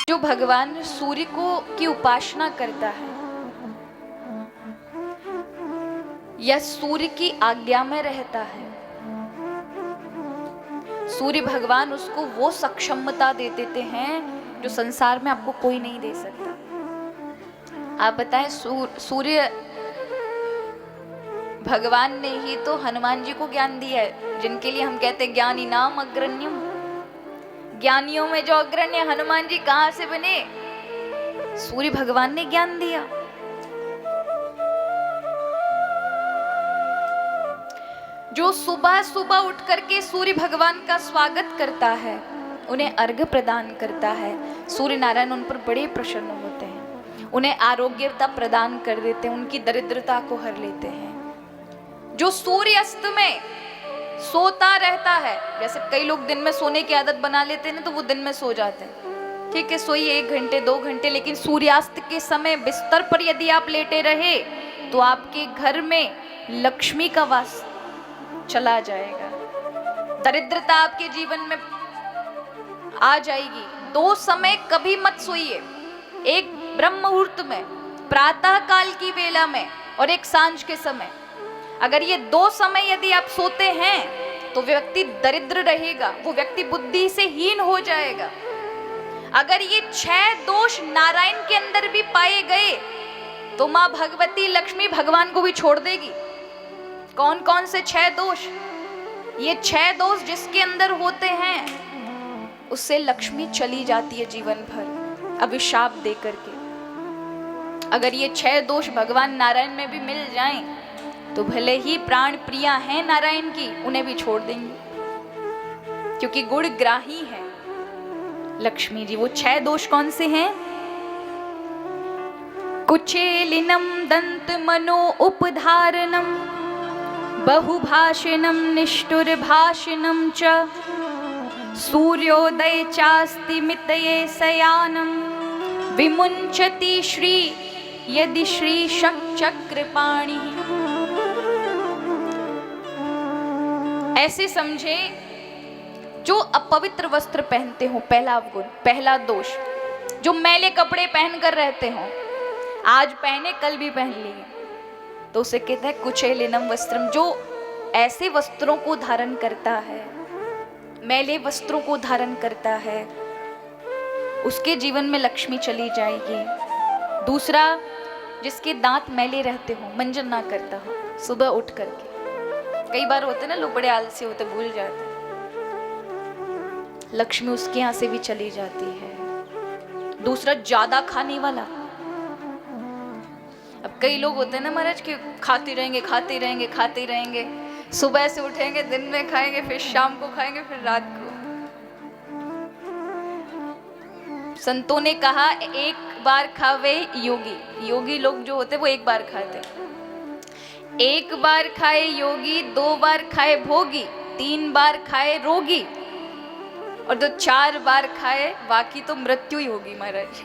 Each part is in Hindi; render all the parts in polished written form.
जो भगवान सूर्य को की उपासना करता है या सूर्य की आज्ञा में रहता है, सूर्य भगवान उसको वो सक्षमता दे देते हैं जो संसार में आपको कोई नहीं दे सकता। आप बताएं, सूर्य भगवान ने ही तो हनुमान जी को ज्ञान दिया है, जिनके लिए हम कहते हैं ज्ञानी नाम अग्रण्यम। ज्ञानियों में जो अग्रण्य हनुमान जी कहां से बने? सूर्य भगवान ने ज्ञान दिया। जो सुबह सुबह उठ करके सूर्य भगवान का स्वागत करता है, उन्हें अर्घ्य प्रदान करता है, सूर्य नारायण उन पर बड़े प्रसन्न होते हैं, उन्हें आरोग्यता प्रदान कर देते हैं, उनकी दरिद्रता को हर लेते हैं। जो सूर्य अस्त में सोता रहता है, जैसे कई लोग दिन में सोने की आदत बना लेते हैं तो वो दिन में सो जाते हैं, ठीक है, सोइए 1 घंटे 2 घंटे, लेकिन सूर्यास्त के समय बिस्तर पर यदि आप लेटे रहे तो आपके घर में लक्ष्मी का वास चला जाएगा, दरिद्रता आपके जीवन में आ जाएगी। 2 समय कभी मत सोइए, एक ब्रह्म मुहूर्त में, प्रातः काल की वेला में, और एक सांझ के समय। अगर ये 2 समय यदि आप सोते हैं तो व्यक्ति दरिद्र रहेगा, वो व्यक्ति बुद्धि से हीन हो जाएगा। अगर ये 6 दोष नारायण के अंदर भी पाए गए तो मां भगवती लक्ष्मी भगवान को भी छोड़ देगी। कौन कौन से 6 दोष? ये 6 दोष जिसके अंदर होते हैं उससे लक्ष्मी चली जाती है जीवन भर, अभिशाप दे करके। अगर ये 6 दोष भगवान नारायण में भी मिल जाएं तो भले ही प्राण प्रिया हैं नारायण की, उन्हें भी छोड़ देंगे, क्योंकि गुणग्राही है लक्ष्मी जी। वो 6 दोष कौन से हैं? कुचेलिनम दंत मनो उपधारणम, बहुभाषिणम निष्ठुर भाषिणम च, सूर्योदय चास्ति मितये शयानम, विमुंचति श्री यदि श्री चक्रपाणि। ऐसे समझे जो अपवित्र वस्त्र पहनते हो, पहला अवगुण, पहला दोष, जो मैले कपड़े पहन कर रहते हो, आज पहने कल भी पहन लिए, तो उसे कहते हैं कुचेलिनम वस्त्रम। जो ऐसे वस्त्रों को धारण करता है, मैले वस्त्रों को धारण करता है, उसके जीवन में लक्ष्मी चली जाएगी। दूसरा, जिसके दांत मैले रहते हो, मंजन ना करता हो सुबह उठ करके, कई बार होते ना लोग बड़े आलसी होते, भूल जाते, लक्ष्मी उसके यहां से भी चली जाती है। दूसरा, ज्यादा खाने वाला। अब कई लोग होते हैं ना महाराज कि खाते रहेंगे खाते रहेंगे खाते रहेंगे, सुबह से उठेंगे, दिन में खाएंगे, फिर शाम को खाएंगे, फिर रात को। संतों ने कहा एक बार खावे योगी, योगी लोग जो होते वो एक बार खाते, 1 बार खाए योगी, 2 बार खाए भोगी, 3 बार खाए रोगी, और जो 4 बार खाए बाकी तो मृत्यु ही होगी महाराज।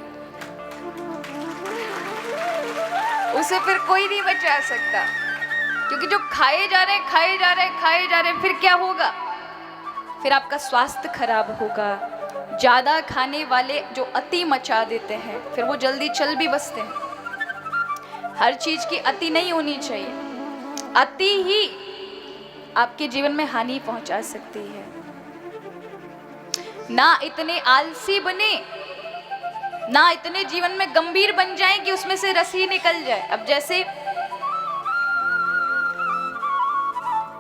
उसे फिर कोई नहीं बचा सकता, क्योंकि जो खाए जा रहे खाए जा रहे खाए जा रहे, फिर क्या होगा? फिर आपका स्वास्थ्य खराब होगा। ज्यादा खाने वाले जो अति मचा देते हैं, फिर वो जल्दी चल भी बसते हैं। हर चीज की अति नहीं होनी चाहिए, अति ही आपके जीवन में हानि पहुंचा सकती है। ना इतने आलसी बने, ना इतने जीवन में गंभीर बन जाए कि उसमें से रस ही निकल जाए। अब जैसे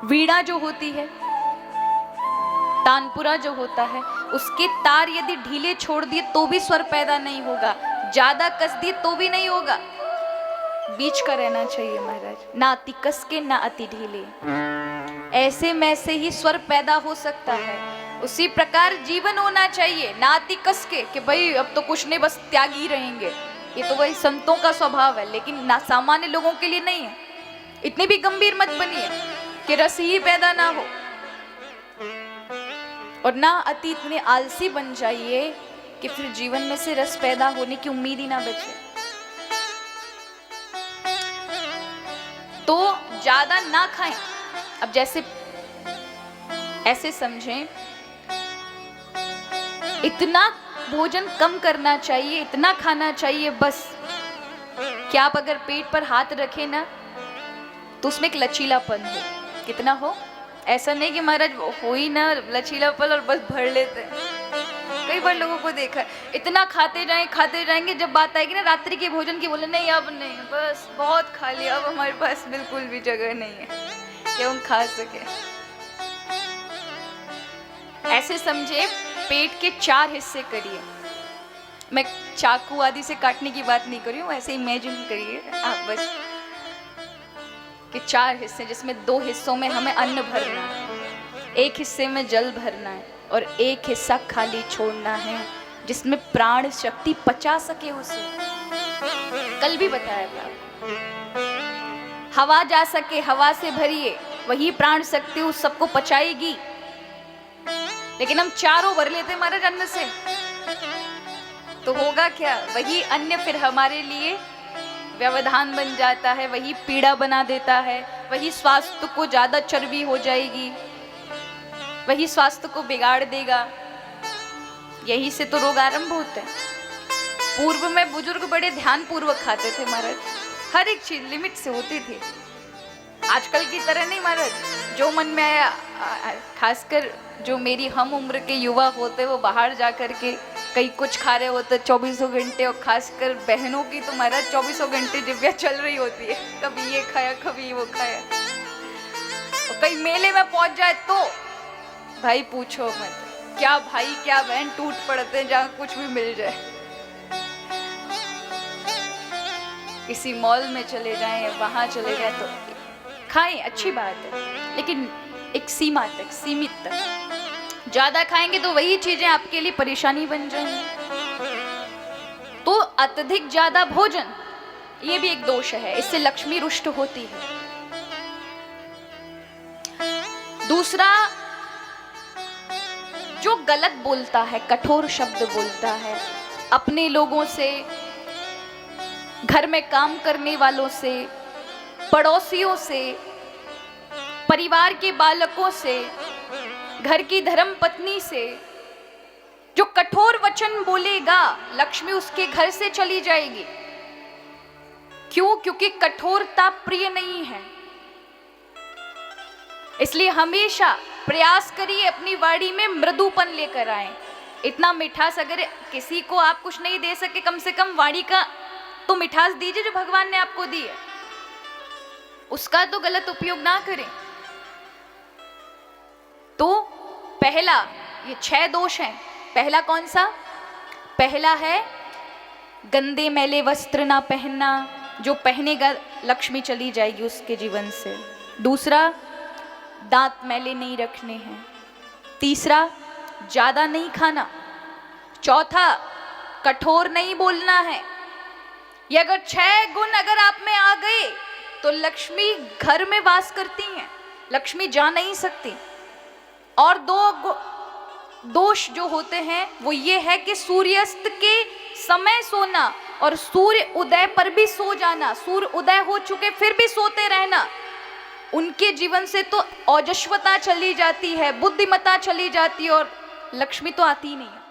वीणा जो होती है, तानपुरा जो होता है, उसके तार यदि ढीले छोड़ दिए तो भी स्वर पैदा नहीं होगा, ज्यादा कस दिए तो भी नहीं होगा, बीच का रहना चाहिए महाराज, ना अति कस के ना अति ढीले। ऐसे में से ही स्वर पैदा हो सकता है। उसी प्रकार जीवन होना चाहिए, ना अति कस के कि भाई अब तो कुछ नहीं, बस त्यागी रहेंगे। ये तो वही संतों का स्वभाव है, लेकिन ना सामान्य लोगों के लिए नहीं है। इतनी भी गंभीर मत बनिए कि रस ही पैदा ना हो, और ना अति इतने आलसी बन जाइए कि फिर जीवन में से रस पैदा होने की उम्मीद ही ना बचे। तो ज्यादा ना खाएं। अब जैसे ऐसे समझें, इतना भोजन कम करना चाहिए, इतना खाना चाहिए बस। क्या आप अगर पेट पर हाथ रखें ना तो उसमें एक लचीलापन हो। कितना हो? ऐसा नहीं कि महाराज हो ही ना लचीलापन और बस भर लेते हैं। कई बार लोगों को देखा है, इतना खाते जाएंगे, जब बात आएगी ना रात्रि के भोजन की, बोले नहीं अब नहीं, बस बहुत खा लिया, अब हमारे पास बिल्कुल भी जगह नहीं है कि हम खा सके। ऐसे समझे पेट के 4 हिस्से करिए। मैं चाकू आदि से काटने की बात नहीं कर रही हूँ, ऐसे इमेजिन करिए आप बस कि 4 हिस्से, जिसमें 2 हिस्सों में हमें अन्न भरना है, 1 हिस्से में जल भरना है और 1 हिस्सा खाली छोड़ना है जिसमें प्राण शक्ति पचा सके उसे। कल भी बताया था, हवा जा सके, हवा से भरिए, वही प्राण शक्ति उस सबको पचाएगी। लेकिन हम चारों भर लेते महाराज अन्न से, तो होगा क्या? वही अन्न फिर हमारे लिए व्यवधान बन जाता है, वही पीड़ा बना देता है, वही स्वास्थ्य को ज्यादा चर्बी हो जाएगी, वही स्वास्थ्य को बिगाड़ देगा। यही से तो रोग आरंभ होते हैं। पूर्व में बुजुर्ग बड़े ध्यान पूर्वक खाते थे महाराज, हर एक चीज लिमिट से होती थी। आजकल की तरह नहीं महाराज, जो मन में आया, खासकर जो मेरी हम उम्र के युवा होते वो बाहर जा करके कई कुछ खा रहे होते 24 घंटे, और खासकर बहनों की तो महाराज 24 घंटे जिव्या चल रही होती है, कभी ये खाया कभी वो खाया। और कई मेले में पहुंच जाए तो भाई पूछो मत, क्या भाई क्या बहन टूट पड़ते हैं जहाँ कुछ भी मिल जाए। किसी मॉल में चले जाएं, वहां चले जाए तो खाएं, अच्छी बात है, लेकिन एक सीमा तक, सीमित तक। ज्यादा खाएंगे तो वही चीजें आपके लिए परेशानी बन जाएंगी। तो अत्यधिक ज्यादा भोजन ये भी एक दोष है, इससे लक्ष्मी रुष्ट होती है। दूसरा, जो गलत बोलता है, कठोर शब्द बोलता है अपने लोगों से, घर में काम करने वालों से, पड़ोसियों से, परिवार के बालकों से, घर की धर्म पत्नी से, जो कठोर वचन बोलेगा लक्ष्मी उसके घर से चली जाएगी। क्यों? क्योंकि कठोरता प्रिय नहीं है। इसलिए हमेशा प्रयास करिए अपनी वाणी में मृदुपन लेकर आए। इतना मिठास, अगर किसी को आप कुछ नहीं दे सके, कम से कम वाणी का तो मिठास दीजिए जो भगवान ने आपको दी है, उसका तो गलत उपयोग ना करें। तो पहला, ये 6 दोष हैं। पहला कौन सा? पहला है गंदे मैले वस्त्र ना पहनना, जो पहनेगा लक्ष्मी चली जाएगी उसके जीवन से। दूसरा, दांत मैले नहीं रखने हैं। तीसरा, ज्यादा नहीं खाना। चौथा, कठोर नहीं बोलना है। ये अगर 6 गुण अगर आप में आ गए तो लक्ष्मी घर में वास करती हैं, लक्ष्मी जा नहीं सकती। और 2 दोष जो होते हैं वो ये है कि सूर्यास्त के समय सोना और सूर्य उदय पर भी सो जाना। सूर्य उदय हो चुके फिर भी सोते रहना, उनके जीवन से तो ओजस्वता चली जाती है, बुद्धिमत्ता चली जाती है और लक्ष्मी तो आती नहीं है।